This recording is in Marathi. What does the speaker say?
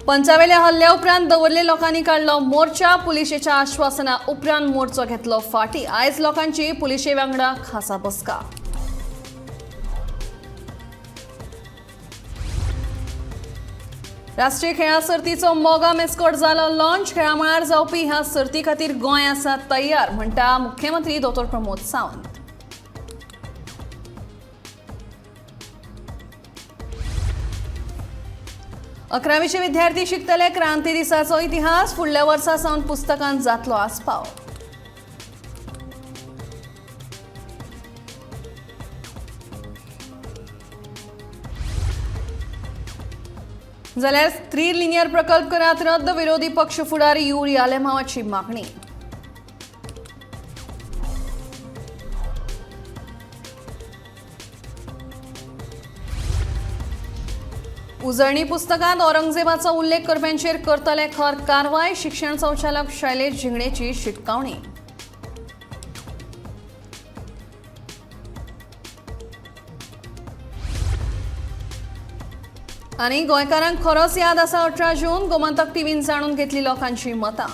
पंचावेल्या हल्ल्या उपरांत दवरले लोकांनी काढलो मोर्चा। पुलिशेच्या आश्वासना उपरांत मोर्चो घेतलो फाटी। आयज लोकांची पुलिशे वांगडा खासा बसका। राष्ट्रीय खेळा सर्तीचो मोगा मेस्कोट जालो लॉन्च। खेळा मळार जावपी ह्या सर्ती खातीर गोंय आसा तयार, म्हणटा मुख्यमंत्री डॉ. प्रमोद सावंत। 11वीचे विद्यार्थी शिकतले क्रांती दिसाचो इतिहास। फुडल्या वर्सा सावन पुस्तकांत जातलो आस्पाव। जाल्यार त्रिलिनियर प्रकल्प करात रद्द। विरोधी पक्ष फुडारी युरी आलेमावाची मागणी। उजळणी पुस्तकांत औरंगजेबाचो उल्लेख करप्यांचेर करतले खर कारवाय। शिक्षण संचालक शैलेश झिंगडेची शिटकावणी। आनी गोंयकारांक खरोच याद आसा 18 जून। गोमंतक टीव्हीन जाणून घेतली लोकांची मतां।